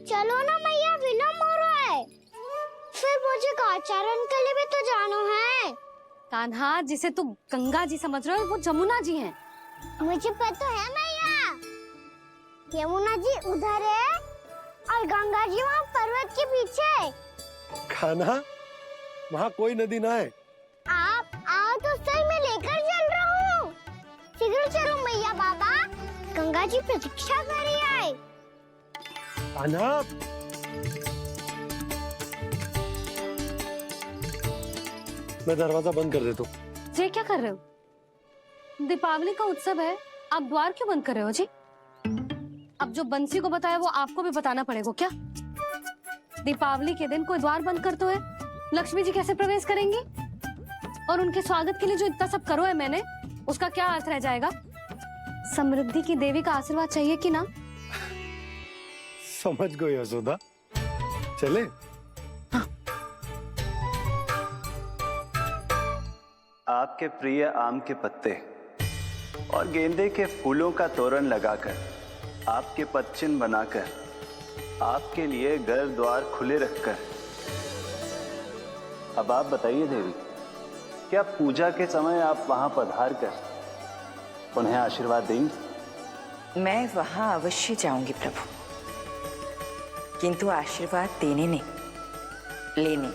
चलो ना मैया, विलम्ब हो रहा है। फिर मुझे काचारण के लिए भी तो जाना है। कान्हा, जिसे तू गंगा जी समझ रहे हो वो जमुना जी हैं। मुझे पता है मैया, यमुना जी उधर है और गंगा जी वहाँ पर्वत के पीछे। कान्हा, वहाँ कोई नदी ना है। आप आओ तो सही, मैं लेकर चल रहा हूँ। शीघ्र चलो मैया बाबा, गंगा जी प्रतीक्षा कर रही है। कान्हा, मैं दरवाजा बंद कर देता हूँ। ये क्या कर रहे हो? दीपावली का उत्सव है, आप द्वार क्यों बंद कर रहे हो जी? अब जो बंसी को बताया वो आपको भी बताना पड़ेगा क्या? दीपावली के दिन कोई द्वार बंद करते हुए लक्ष्मी जी कैसे प्रवेश करेंगी? और उनके स्वागत के लिए जो इतना सब करो है मैंने, उसका क्या अर्थ रह जाएगा? समृद्धि की देवी का आशीर्वाद चाहिए कि ना? समझ गई यशोदा, चले। हाँ। आपके प्रिय आम के पत्ते और गेंदे के फूलों का तोरण लगाकर, आपके पदचिन्ह बनाकर, आपके लिए घर द्वार खुले रखकर, अब आप बताइए देवी, क्या पूजा के समय आप वहां पधार कर उन्हें आशीर्वाद देंगी? मैं वहां अवश्य जाऊंगी प्रभु, किंतु आशीर्वाद देने नहीं, लेने,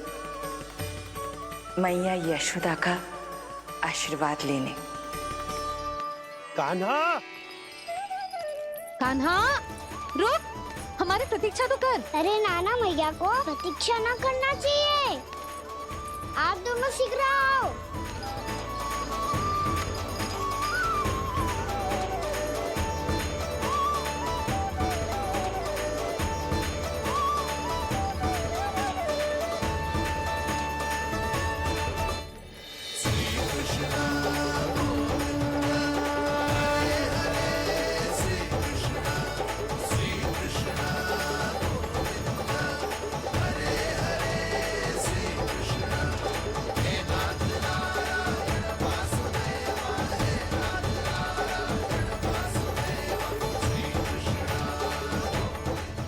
मैया यशोदा का आशीर्वाद लेने। कान्हा, कान्हा, रुक, हमारी प्रतीक्षा तो कर। अरे नाना, मैया को प्रतीक्षा न करना चाहिए। आप दोनों शीघ्र आओ।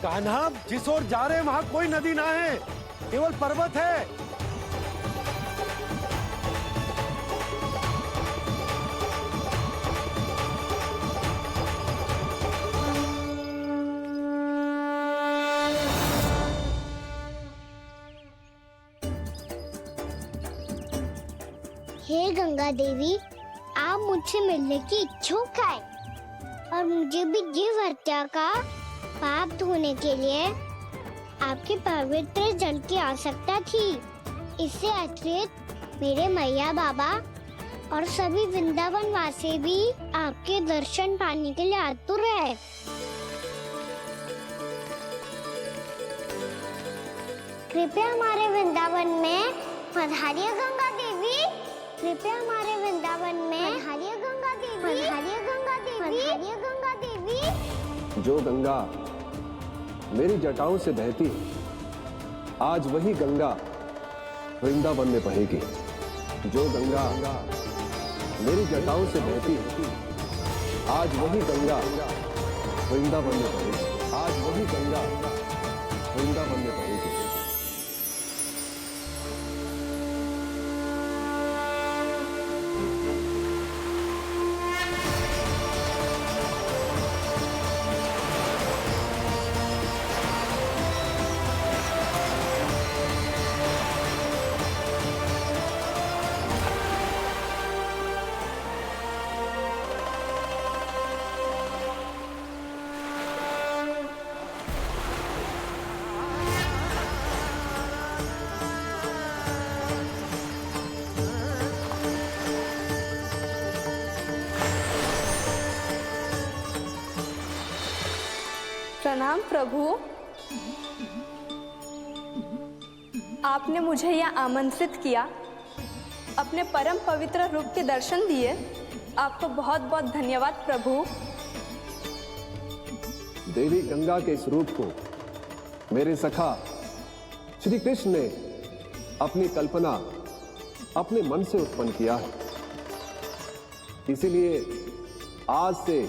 कान्हा, जिस ओर जा रहे हैं वहाँ कोई नदी ना है, केवल पर्वत है। हे गंगा देवी, आप मुझसे मिलने की इच्छुक है और मुझे भी जीव हत्या का पाप धोने के लिए आपके पवित्र जल की आवश्यकता थी। इससे अतिरिक्त मेरे मैया बाबा और सभी वृंदावन वासी भी आपके दर्शन पाने के लिए आतुर है। कृपया हमारे वृंदावन में पधारिए गंगा देवी। कृपया हमारे वृंदावन में पधारिए गंगा देवी। पधारिए गंगा देवी। पधारिए गंगा देवी। जो गंगा मेरी जटाओं से बहती है, आज वही गंगा वृंदावन में बहेगी। जो गंगा मेरी जटाओं से बहती है, आज वही गंगा वृंदावन में बहेगी। आज वही गंगा वृंदावन में बहेगी। प्रणाम प्रभु, आपने मुझे यहाँ आमंत्रित किया, अपने परम पवित्र रूप के दर्शन दिए, आपको बहुत बहुत धन्यवाद प्रभु। देवी गंगा के इस रूप को मेरे सखा श्री कृष्ण ने अपनी कल्पना अपने मन से उत्पन्न किया है। इसीलिए आज से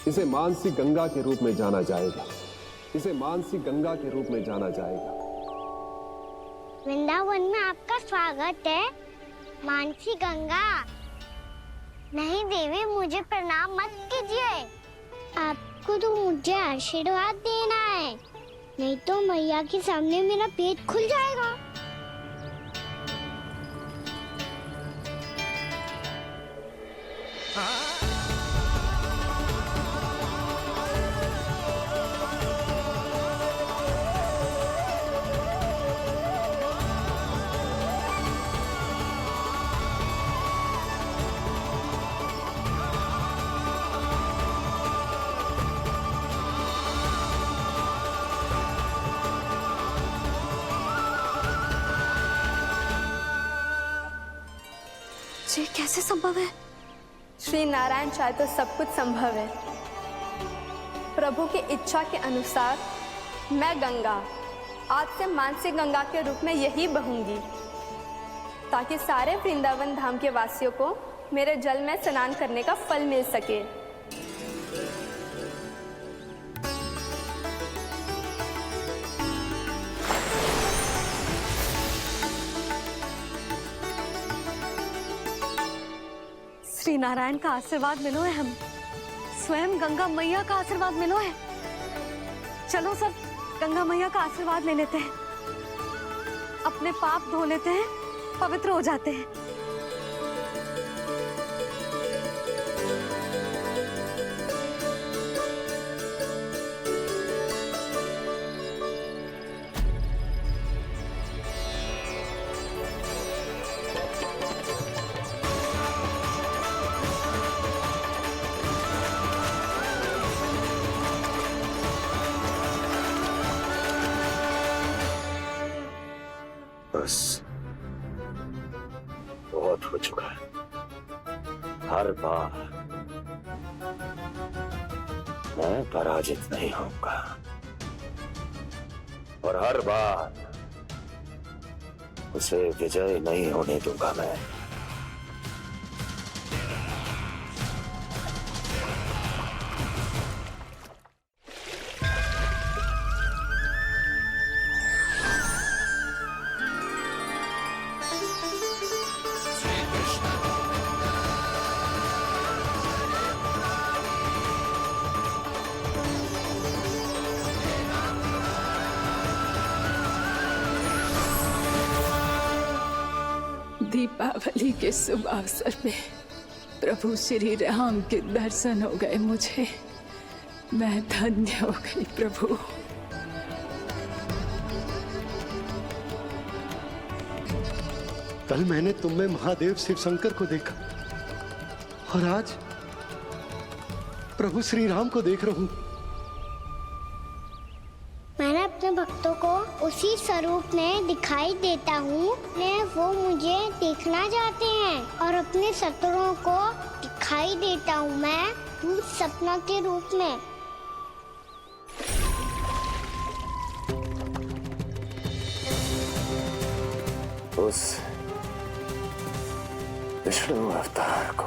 इसे मानसी गंगा के रूप में जाना जाएगा। इसे मानसी गंगा के रूप में जाना जाएगा। वृंदावन में आपका स्वागत है मानसी गंगा। नहीं देवी, मुझे प्रणाम मत कीजिए। आपको तो मुझे आशीर्वाद देना है, नहीं तो मैया के सामने मेरा पेट खुल जाएगा। ये कैसे संभव है? श्री नारायण चाहे तो सब कुछ संभव है। प्रभु की इच्छा के अनुसार मैं गंगा आज से मानसी गंगा के रूप में यही बहूंगी, ताकि सारे वृंदावन धाम के वासियों को मेरे जल में स्नान करने का फल मिल सके। श्री नारायण का आशीर्वाद मिलो है, हम स्वयं गंगा मैया का आशीर्वाद मिलो है। चलो सब गंगा मैया का आशीर्वाद ले लेते हैं, अपने पाप धो लेते हैं, पवित्र हो जाते हैं। बस बहुत हो चुका है। हर बार मैं पराजित नहीं होऊंगा और हर बार उसे विजय नहीं होने दूंगा मैं। दीपावली के शुभ अवसर पे प्रभु श्री राम के दर्शन हो गए मुझे। मैं धन्य हो गई प्रभु। कल मैंने तुम में महादेव शिव शंकर को देखा और आज प्रभु श्री राम को देख रहा हूं। मैंने अपने भक्तों को उसी स्वरूप में दिखाई देता हूँ, वो मुझे देखना चाहते हैं और अपने शत्रुओं को दिखाई देता हूँ मैं भूत सपना के रूप में। उस विष्णु अवतार को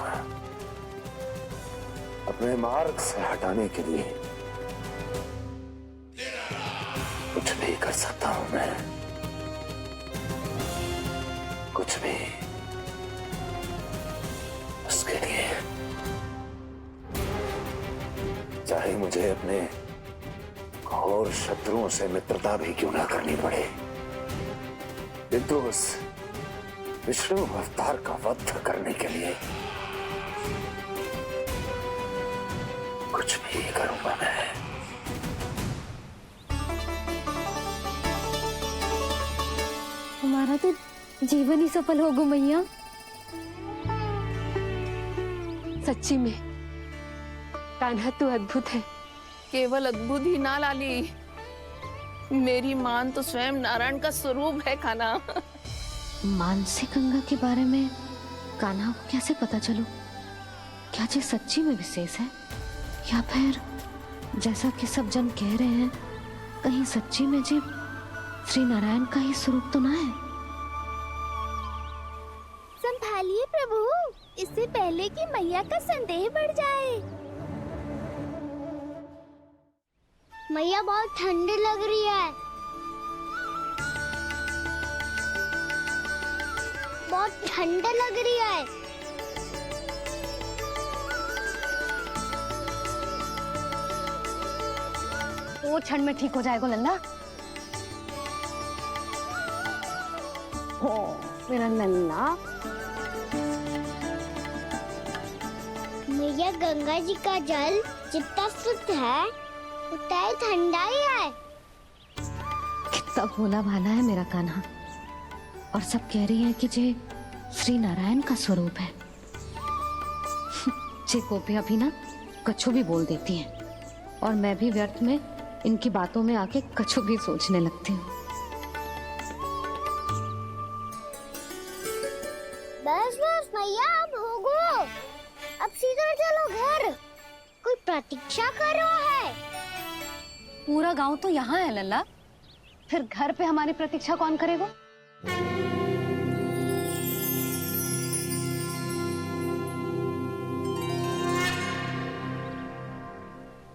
अपने मार्ग से हटाने के लिए कुछ भी कर सकता हूं मैं, कुछ भी। उसके लिए चाहे मुझे अपने घोर शत्रुओं से मित्रता भी क्यों ना करनी पड़े, किंतु उस विष्णु अवतार का वध करने के लिए कुछ भी करूंगा मैं। हमारा तो जीवन ही सफल होगा मैया। सच्ची में कान्हा तू अद्भुत है। केवल अद्भुत ही ना लाली, मेरी मान तो स्वयं नारायण का स्वरूप है कान्हा। मानसी गंगा के बारे में कान्हा को कैसे पता चलो? क्या जी सच्ची में विशेष है या फिर जैसा कि सब जन कह रहे हैं, कहीं सच्ची में जी श्री नारायण का ही स्वरूप तो ना है? संभालिए प्रभु, इससे पहले कि मैया का संदेह बढ़ जाए। मैया बहुत ठंडी लग रही है। बहुत ठंडा लग रही है। वो ठंड में ठीक हो जाएगा लल्ला। हो मेरा लल्ला। मैया गंगा जी का जल जितना शुद्ध है उतना ही ठंडा ही है। कितना भोला भाला है मेरा कान्हा। और सब कह रही हैं कि जे श्री नारायण का स्वरूप है। जे गोपियां भी ना कछु भी बोल देती हैं और मैं भी व्यर्थ में इनकी बातों में आके कछु भी सोचने लगती हूँ। बस बस मैया अब होगो। अब सीधा चलो घर। कोई प्रतीक्षा कर रहा है। पूरा गांव तो यहाँ है लल्ला, फिर घर पे हमारी प्रतीक्षा कौन करेगा?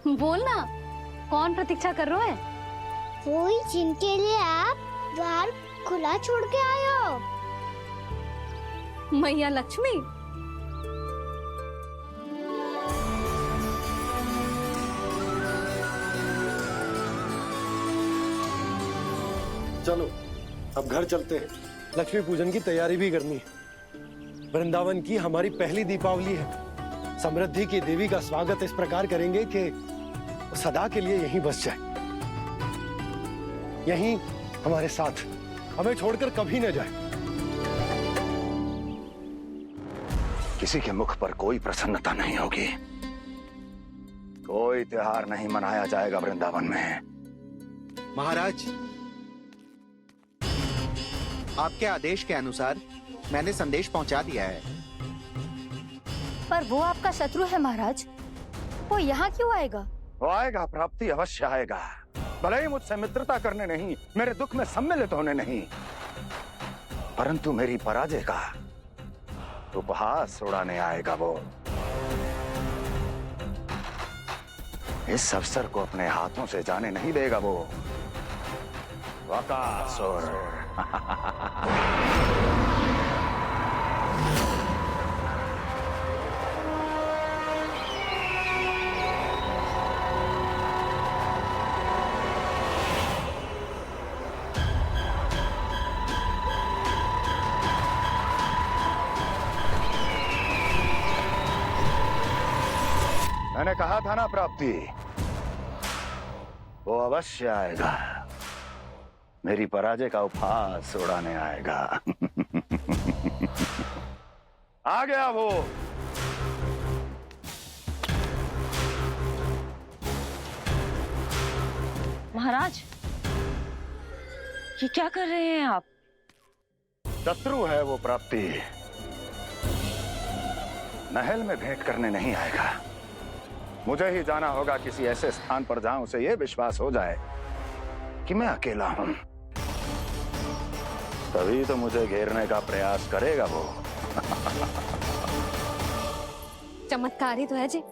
बोलना, कौन प्रतीक्षा कर रहे हैं? वही जिनके लिए आप द्वार खुला छोड़ के आए हो। मैया लक्ष्मी। चलो अब घर चलते हैं। लक्ष्मी पूजन की तैयारी भी करनी है। वृंदावन की हमारी पहली दीपावली है। समृद्धि की देवी का स्वागत इस प्रकार करेंगे कि सदा के लिए यहीं बस जाए, यहीं हमारे साथ, हमें छोड़कर कभी न जाए। किसी के मुख पर कोई प्रसन्नता नहीं होगी। कोई त्योहार नहीं मनाया जाएगा वृंदावन में। महाराज, आपके आदेश के अनुसार मैंने संदेश पहुंचा दिया है। पर वो आपका शत्रु है महाराज, वो यहाँ क्यों आएगा? वो आएगा, प्राप्ति अवश्य आएगा। भले ही मुझसे मित्रता करने नहीं, मेरे दुख में सम्मिलित होने नहीं, परंतु मेरी पराजय का उपहास उड़ाने आएगा वो। इस अवसर को अपने हाथों से जाने नहीं देगा वो। वकासुर। मैंने कहा था ना प्राप्ति, वो अवश्य आएगा। मेरी पराजय का उपहास उड़ाने आएगा। आ गया वो। महाराज, ये क्या कर रहे हैं आप? शत्रु है वो प्राप्ति। महल में भेंट करने नहीं आएगा। मुझे ही जाना होगा किसी ऐसे स्थान पर जहां उसे यह विश्वास हो जाए कि मैं अकेला हूं। तभी तो मुझे घेरने का प्रयास करेगा वो। चमत्कार ही तो है जी।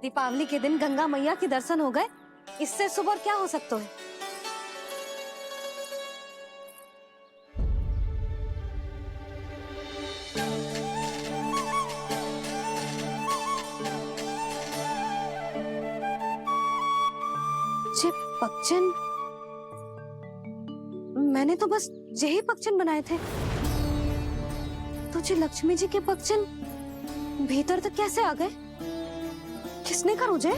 दीपावली के दिन गंगा मैया के दर्शन हो गए, इससे सुपर क्या हो सकता है? पक्षन, मैंने तो बस यही पक्षन बनाए थे। तुझे लक्ष्मी जी के पक्षन भीतर तक कैसे आ गए? किसने करो जे?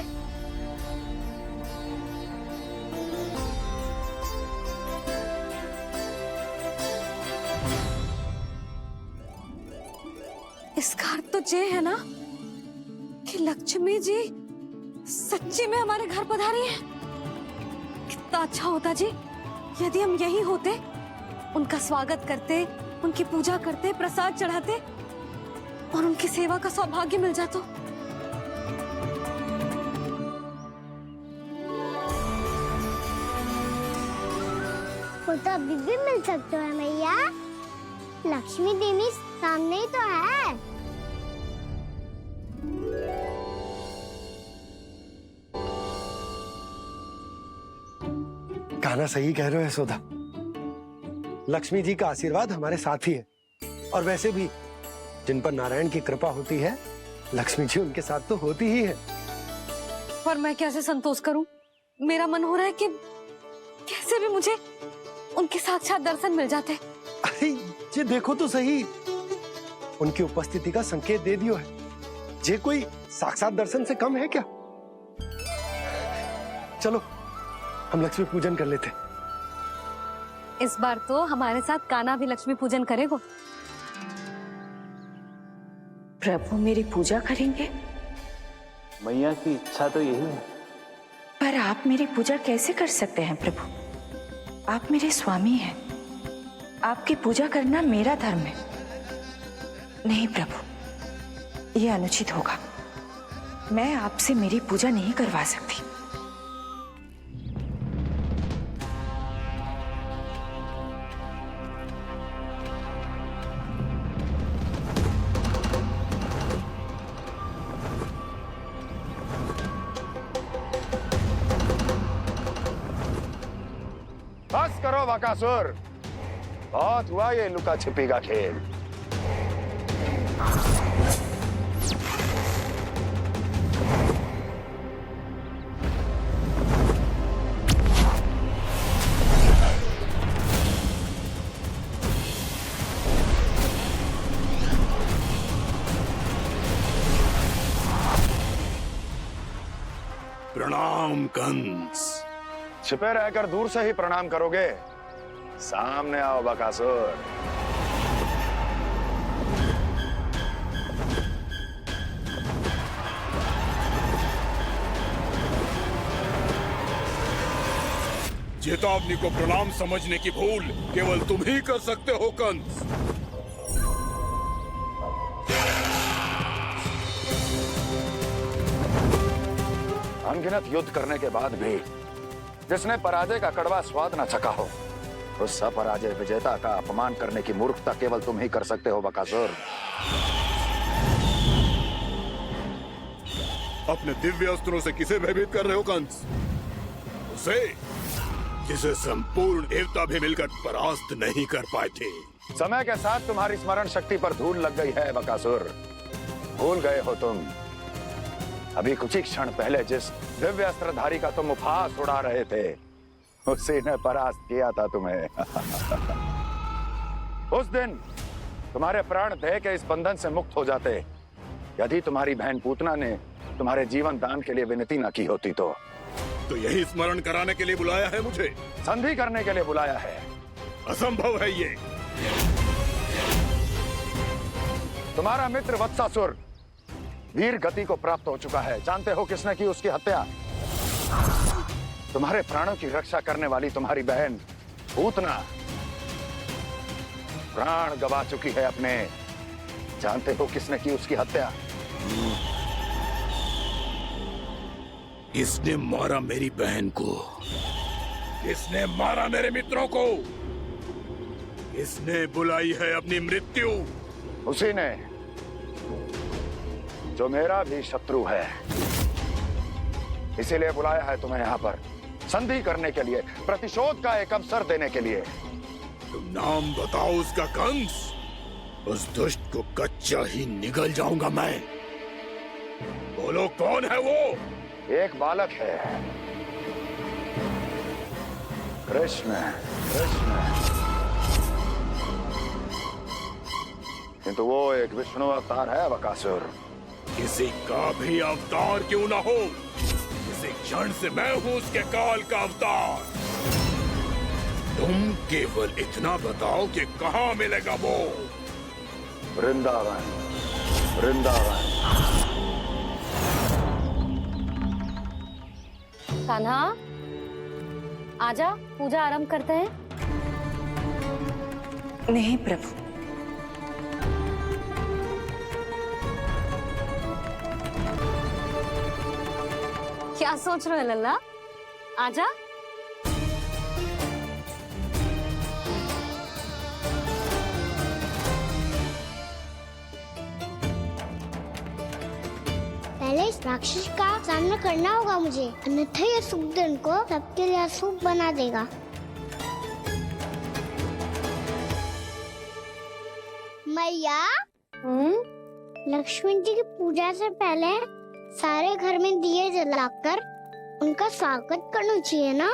इसका अर्थ तो ये है ना कि लक्ष्मी जी सच्ची में हमारे घर पधारी है। कितना अच्छा होता जी यदि हम यही होते, उनका स्वागत करते, उनकी पूजा करते, प्रसाद चढ़ाते और उनकी सेवा का सौभाग्य मिल जाता। वो तो अभी भी मिल सकता है मैया। लक्ष्मी देवी सामने ही तो है। कान्हा सही कह रहे हो यशोदा। लक्ष्मी जी का आशीर्वाद हमारे साथ ही है, और वैसे भी जिन पर नारायण की कृपा होती है, लक्ष्मी जी उनके साथ तो होती ही है। पर मैं कैसे संतोष करूं? मेरा मन हो रहा है कि कैसे भी मुझे उनके साक्षात दर्शन मिल जाते। अरे ये देखो तो सही, उनकी उपस्थिति का संकेत दे दियो है। ये कोई साक्षात दर्शन से कम है क्या? चलो हम लक्ष्मी पूजन कर लेते। इस बार तो हमारे साथ कान्हा भी लक्ष्मी पूजन करेगा। प्रभु मेरी पूजा करेंगे? मैया की इच्छा तो यही है। पर आप मेरी पूजा कैसे कर सकते हैं प्रभु? आप मेरे स्वामी हैं। आपकी पूजा करना मेरा धर्म है। नहीं प्रभु, यह अनुचित होगा। मैं आपसे मेरी पूजा नहीं करवा सकती। बस करो बकासुर, बहुत हुआ ये लुका छिपी का खेल। प्रणाम कंस। छिपे रहकर दूर से ही प्रणाम करोगे? सामने आओ बकासुर। चेतावनी को प्रणाम समझने की भूल केवल तुम ही कर सकते हो कंस। अनगिनत युद्ध करने के बाद भी जिसने पराजय का कड़वा स्वाद न चखा हो, उस अपराजय विजेता का अपमान करने की मूर्खता केवल तुम ही कर सकते हो बकासुर। अपने दिव्य अस्त्रों से किसे भयभीत कर रहे हो कंस? उसे जिसे संपूर्ण देवता भी मिलकर परास्त नहीं कर पाए थे। समय के साथ तुम्हारी स्मरण शक्ति पर धूल लग गई है बकासुर। भूल गए हो तुम अभी कुछ ही क्षण पहले जिस दिव्य अस्त्रधारी का तुम उपहास उड़ा रहे थे, उसी ने परास्त किया था तुम्हें। उस दिन तुम्हारे प्राण देह के इस बंधन से मुक्त हो जाते यदि तुम्हारी बहन पूतना ने तुम्हारे जीवन दान के लिए विनती न की होती तो। यही स्मरण कराने के लिए बुलाया है मुझे? संधि करने के लिए बुलाया है। असंभव है ये। तुम्हारा मित्र वत्सासुर वीर गति को प्राप्त हो चुका है। जानते हो किसने की उसकी हत्या? तुम्हारे प्राणों की रक्षा करने वाली तुम्हारी बहन पूतना प्राण गवा चुकी है अपने। जानते हो किसने की उसकी हत्या? इसने मारा मेरी बहन को, इसने मारा मेरे मित्रों को, इसने बुलाई है अपनी मृत्यु। उसी ने जो मेरा भी शत्रु है, इसीलिए बुलाया है तुम्हें यहाँ पर संधि करने के लिए, प्रतिशोध का एक अवसर देने के लिए। तुम नाम बताओ उसका कंस। उस दुष्ट को कच्चा ही निगल जाऊंगा मैं। बोलो कौन है वो? एक बालक है, कृष्ण। कृष्ण, किंतु वो एक विष्णु अवतार है बकासुर। किसी का भी अवतार क्यों ना हो, इसी क्षण से मैं हूं उसके काल का अवतार। तुम केवल इतना बताओ कि कहां मिलेगा वो? वृंदावन। वृंदावन। कान्हा, आजा, पूजा आरंभ करते हैं। नहीं प्रभु, क्या सोच रहे हो लल्ला? आजा। पहले इस राक्षस का सामना करना होगा मुझे, अन्यथा ये शुभ दिन को सबके लिए अशुभ बना देगा। मैया, लक्ष्मण जी की पूजा से पहले सारे घर में दिए जलाकर उनका स्वागत करना चाहिए ना।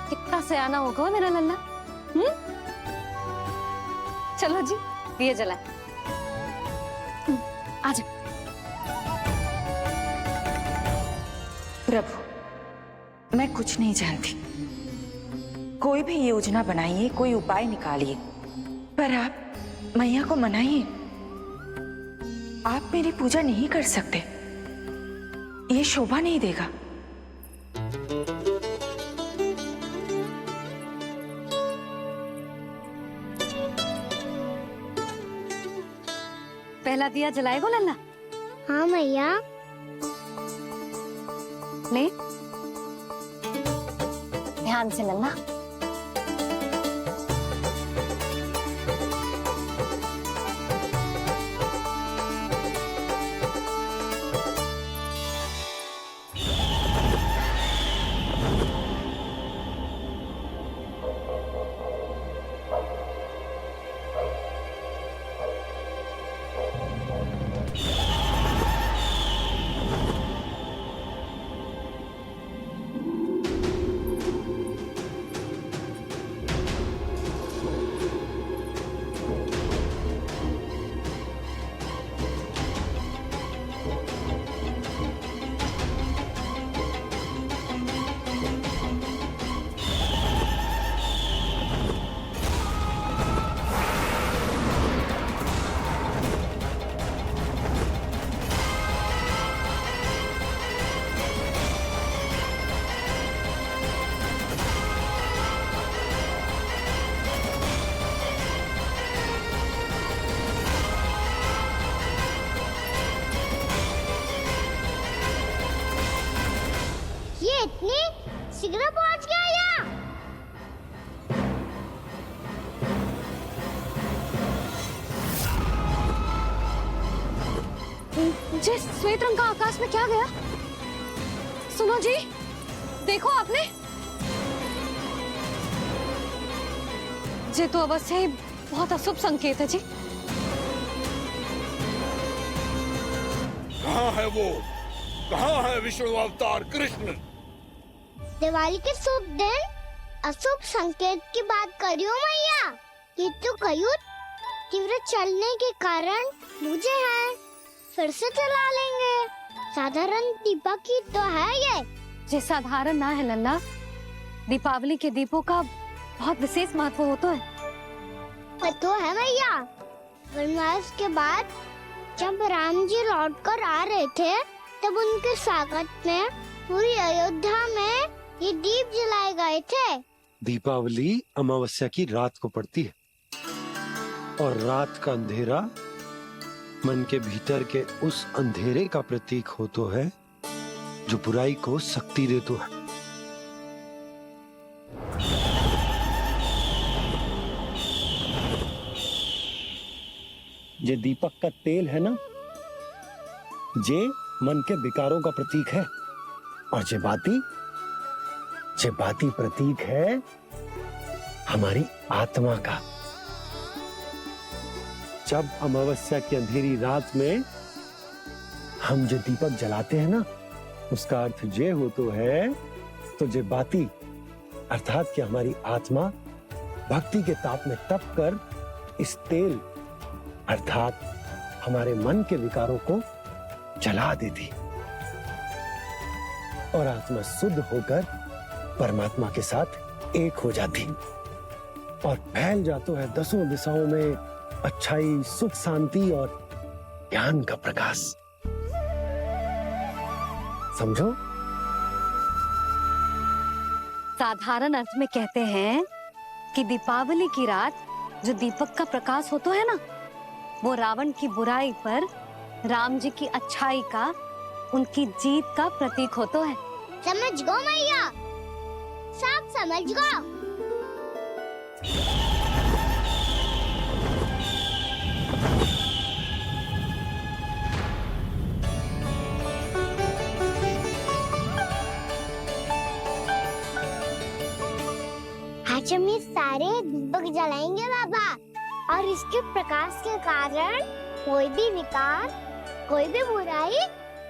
कितना सयाना होगा मेरा लल्ला। चलो जी, दिए जलाए। आ जाओ। प्रभु, मैं कुछ नहीं जानती। कोई भी योजना बनाइए, कोई उपाय निकालिए, पर आप मैया को मनाइए। आप मेरी पूजा नहीं कर सकते, ये शोभा नहीं देगा। पहला दिया जलाएगो लल्ला? हाँ मैया। ले, ध्यान से लल्ला। इतनी शीघ्र पहुंच गया यहाँ। जी, श्वेत रंग का आकाश में क्या गया? सुनो जी, देखो आपने। ये तो अवश्य ही बहुत अशुभ संकेत है जी। कहाँ है वो? कहाँ है विष्णु अवतार कृष्ण? दिवाली के शुभ दिन अशुभ संकेत की बात करियो मैया। ये तो कयूर तीव्र चलने के कारण मुझे है, फिर से चला लेंगे। साधारण दीपक ही तो है ये साधारण ना है लल्ला। दीपावली के दीपों का बहुत विशेष महत्व होता है। तो है मैया। वनवास के बाद जब राम जी लौटकर आ रहे थे, तब उनके स्वागत में पूरी अयोध्या में ये दीप जलाए गए थे। दीपावली अमावस्या की रात को पड़ती है और रात का अंधेरा मन के भीतर के उस अंधेरे का प्रतीक होता है जो बुराई को शक्ति देता है। ये दीपक का तेल है ना, जे मन के विकारों का प्रतीक है, और जे बाती प्रतीक है हमारी आत्मा का। जब अमावस्या की अंधेरी रात में हम जो दीपक जलाते हैं ना, उसका अर्थ ये हो तो है, तो जे बाती अर्थात कि हमारी आत्मा भक्ति के ताप में तप कर इस तेल अर्थात हमारे मन के विकारों को जला देती और आत्मा शुद्ध होकर परमात्मा के साथ एक हो जाती और फैल जाता है दसों दिशाओं में अच्छाई, सुख, शांति और ज्ञान का प्रकाश। समझो? साधारण अर्थ में कहते हैं कि दीपावली की रात जो दीपक का प्रकाश होता है ना, वो रावण की बुराई पर राम जी की अच्छाई का, उनकी जीत का प्रतीक होता है। समझ गो मैया, सब समझ गो। हम ये सारे दीपक जलाएंगे बाबा, और इसके प्रकाश के कारण कोई भी विकार, कोई भी बुराई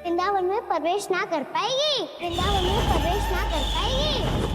वृंदावन में प्रवेश ना कर पाएगी, वृंदावन में प्रवेश ना कर पाएगी।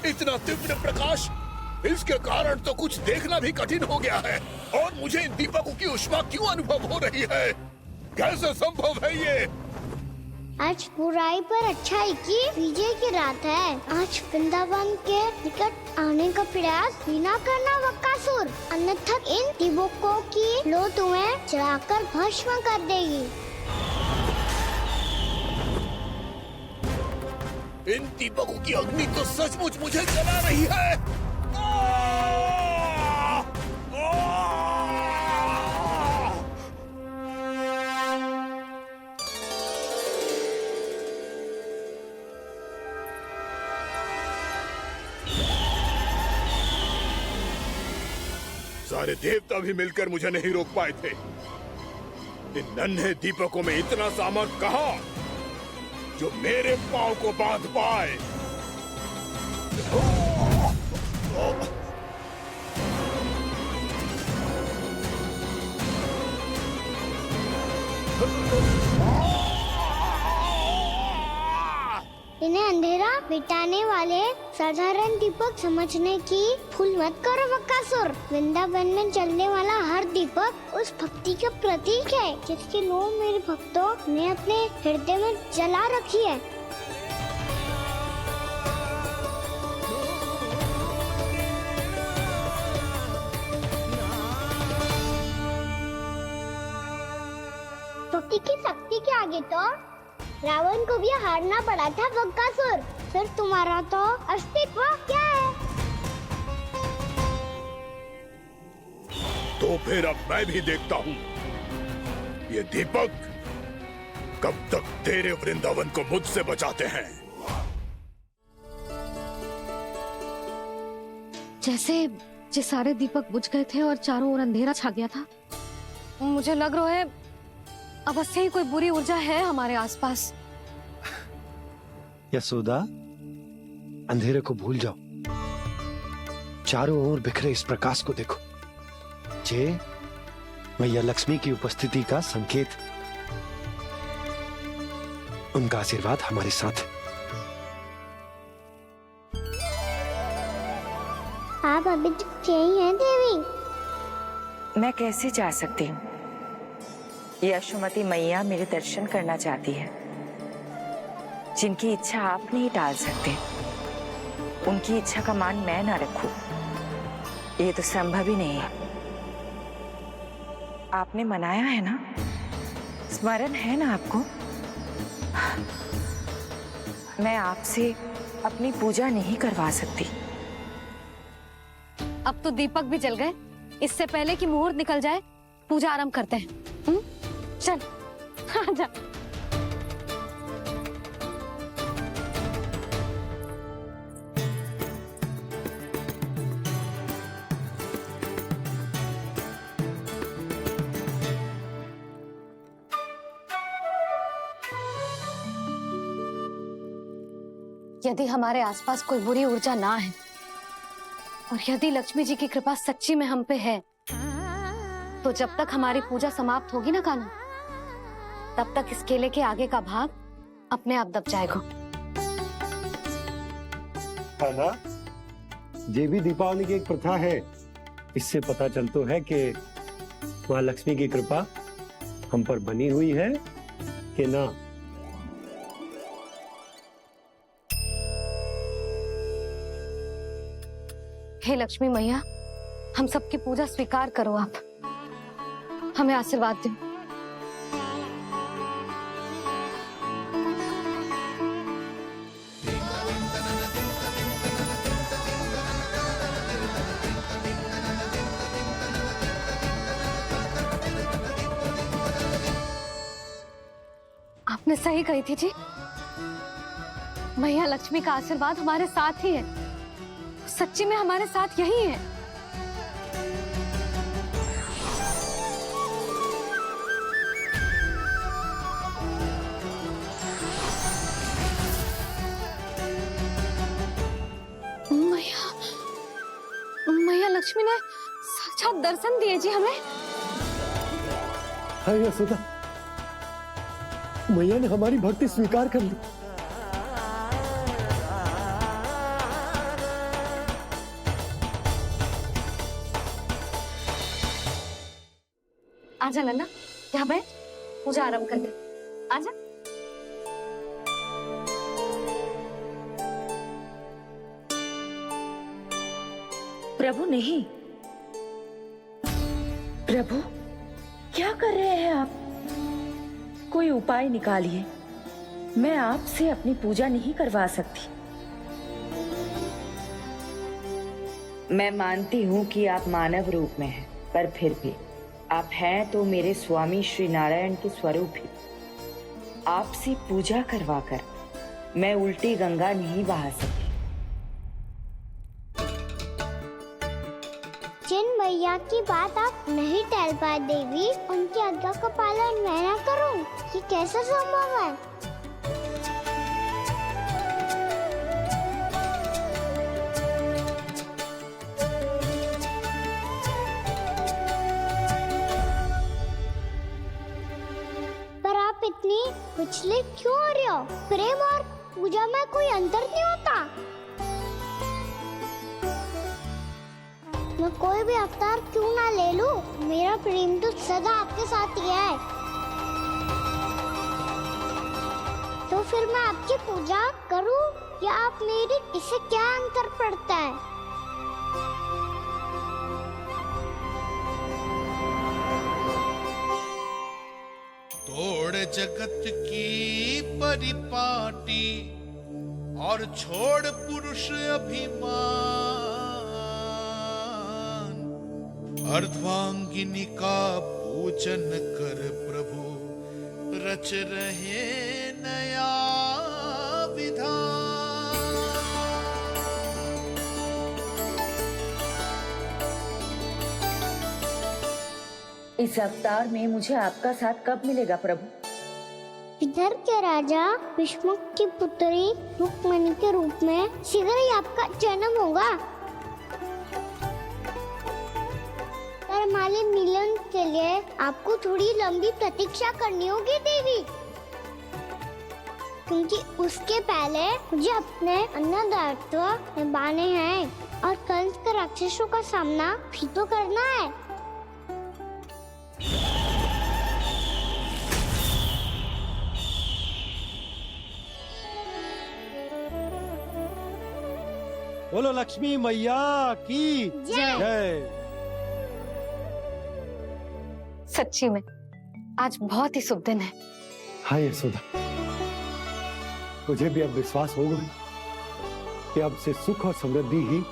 इतना तीव्र प्रकाश, इसके कारण तो कुछ देखना भी कठिन हो गया है। और मुझे इन दीपकों की उष्मा क्यों अनुभव हो रही है? कैसे संभव है ये? आज बुराई पर अच्छाई की विजय की रात है। आज वृंदावन के निकट आने का प्रयास भी ना करना बकासुर, अन्यथा इन दीपकों की लो तुम्हें जलाकर भस्म कर देगी। इन दीपकों की अग्नि तो सचमुच मुझे जला रही है। सारे देवता भी मिलकर मुझे नहीं रोक पाए थे। इन नन्हे दीपकों में इतना सामर्थ कहाँ जो मेरे पांव को बांध पाए। इन्हें अंधेरा मिटाने वाले साधारण दीपक समझने की भूल मत करो बकासुर। वृंदावन में जलने वाला हर दीपक उस भक्ति का प्रतीक है जिसकी लो मेरे भक्तों ने अपने हृदय में जला रखी है। भक्ति की शक्ति के आगे तो रावण को भी हारना पड़ा था बकासुर। फिर तुम्हारा तो अस्तित्व क्या है? तो फिर अब मैं भी देखता हूँ ये दीपक कब तक तेरे वृंदावन को मुझसे बचाते हैं। जैसे ये सारे दीपक बुझ गए थे और चारों ओर अंधेरा छा गया था, मुझे लग रहा है अवश्य ही कोई बुरी ऊर्जा है हमारे आसपास। यशोदा, अंधेरे को भूल जाओ, चारों ओर बिखरे इस प्रकाश को देखो। जे मैया लक्ष्मी की उपस्थिति का संकेत, उनका आशीर्वाद हमारे साथ है। आप अभी तक यही हैं देवी? मैं कैसे जा सकती हूँ? यशोमती मैया मेरे दर्शन करना चाहती है। जिनकी इच्छा आप नहीं टाल सकते, उनकी इच्छा का मान मैं ना रखूं, ये तो संभव ही नहीं है। आपने मनाया है ना, स्मरण है ना आपको? मैं आपसे अपनी पूजा नहीं करवा सकती। अब तो दीपक भी जल गए, इससे पहले कि मुहूर्त निकल जाए पूजा आरंभ करते हैं। चल आजा। यदि हमारे आसपास कोई बुरी ऊर्जा ना है और यदि लक्ष्मी जी की कृपा सच्ची में हम पे है, तो जब तक हमारी पूजा समाप्त होगी ना कान्हा, तब तक इस केले के आगे का भाग अपने आप दब जाएगा। कान्हा, ये भी दीपावली की एक प्रथा है। इससे पता चलता है कि माँ लक्ष्मी की कृपा हम पर बनी हुई है कि ना। हे लक्ष्मी मैया, हम सबकी पूजा स्वीकार करो, आप हमें आशीर्वाद दो। आपने सही कही थी जी। मैया लक्ष्मी का आशीर्वाद हमारे साथ ही है, सच्ची में हमारे साथ यही है। मैया लक्ष्मी ने साक्षात दर्शन दिए जी हमें। हाय यशोदा, मैया ने हमारी भक्ति स्वीकार कर ली। आजा नन्ना, यहाँ बैठ, पूजा आरंभ कर दे। आजा। प्रभु नहीं, प्रभु क्या कर रहे हैं आप? कोई उपाय निकालिए, मैं आपसे अपनी पूजा नहीं करवा सकती। मैं मानती हूँ कि आप मानव रूप में हैं, पर फिर भी आप हैं तो मेरे स्वामी श्री नारायण के स्वरूप ही। आपसे पूजा करवाकर मैं उल्टी गंगा नहीं बहा सकती। जिन मैया की बात आप नहीं टाल पाए देवी, उनकी आज्ञा का पालन मैं ना करूं, ये कैसा संभव है? पर आप इतनी विचलित क्यों हो रहे हो? प्रेम और पूजा में कोई अंतर नहीं होता। मैं कोई भी अवतार क्यों ना ले लूं, मेरा प्रेम तो सदा आपके साथ ही है। तो फिर मैं आपकी पूजा करूं या आप मेरी, इससे क्या अंतर पड़ता है? तोड़ जगत की परिपाटी और छोड़ पुरुष अभिमान, अर्धांगिनी का पूजन कर प्रभु रच रहे नया विधान। इस अवतार में मुझे आपका साथ कब मिलेगा प्रभु? विदर्भ के राजा भीष्मक की पुत्री रुक्मणी के रूप में शीघ्र ही आपका जन्म होगा। पर हमारे मिलन के लिए आपको थोड़ी लंबी प्रतीक्षा करनी होगी देवी, क्योंकि उसके पहले मुझे अपने अन्य दायित्व निभाने हैं और कंस के राक्षसों का सामना भी तो करना है। बोलो लक्ष्मी मैया की जय। सच्ची में आज बहुत ही शुभ दिन है। हाँ यशोदा, मुझे भी अब विश्वास हो गया कि अब से सुख और समृद्धि ही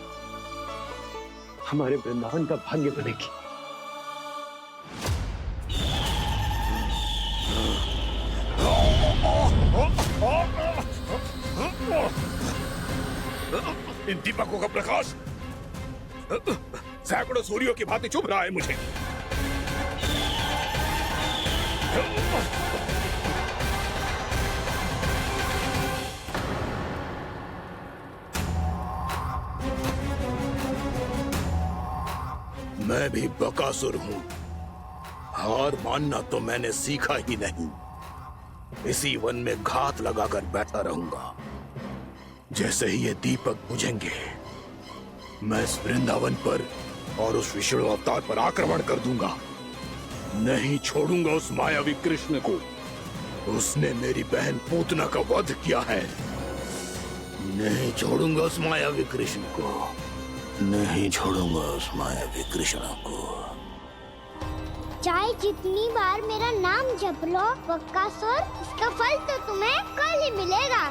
हमारे वृंदावन का भाग्य बनेगी। इन दीपकों का प्रकाश सैकड़ों सूर्यों की भांति चुभ रहा है मुझे। मैं भी बकासुर हूं, हार मानना तो मैंने सीखा ही नहीं। इसी वन में घात लगाकर बैठा रहूंगा। जैसे ही ये दीपक बुझेंगे, मैं इस वृंदावन पर और उस विष्णु अवतार पर आक्रमण कर दूंगा। नहीं छोड़ूंगा उस मायावी कृष्ण को। उसने मेरी बहन पूतना का वध किया है। नहीं छोड़ूंगा उस मायावी कृष्ण को। नहीं छोड़ूंगा उस मायावी कृष्ण को। चाहे जितनी बार मेरा नाम जप लो बकासुर, इसका फल तो तुम्हें कल ही मिलेगा।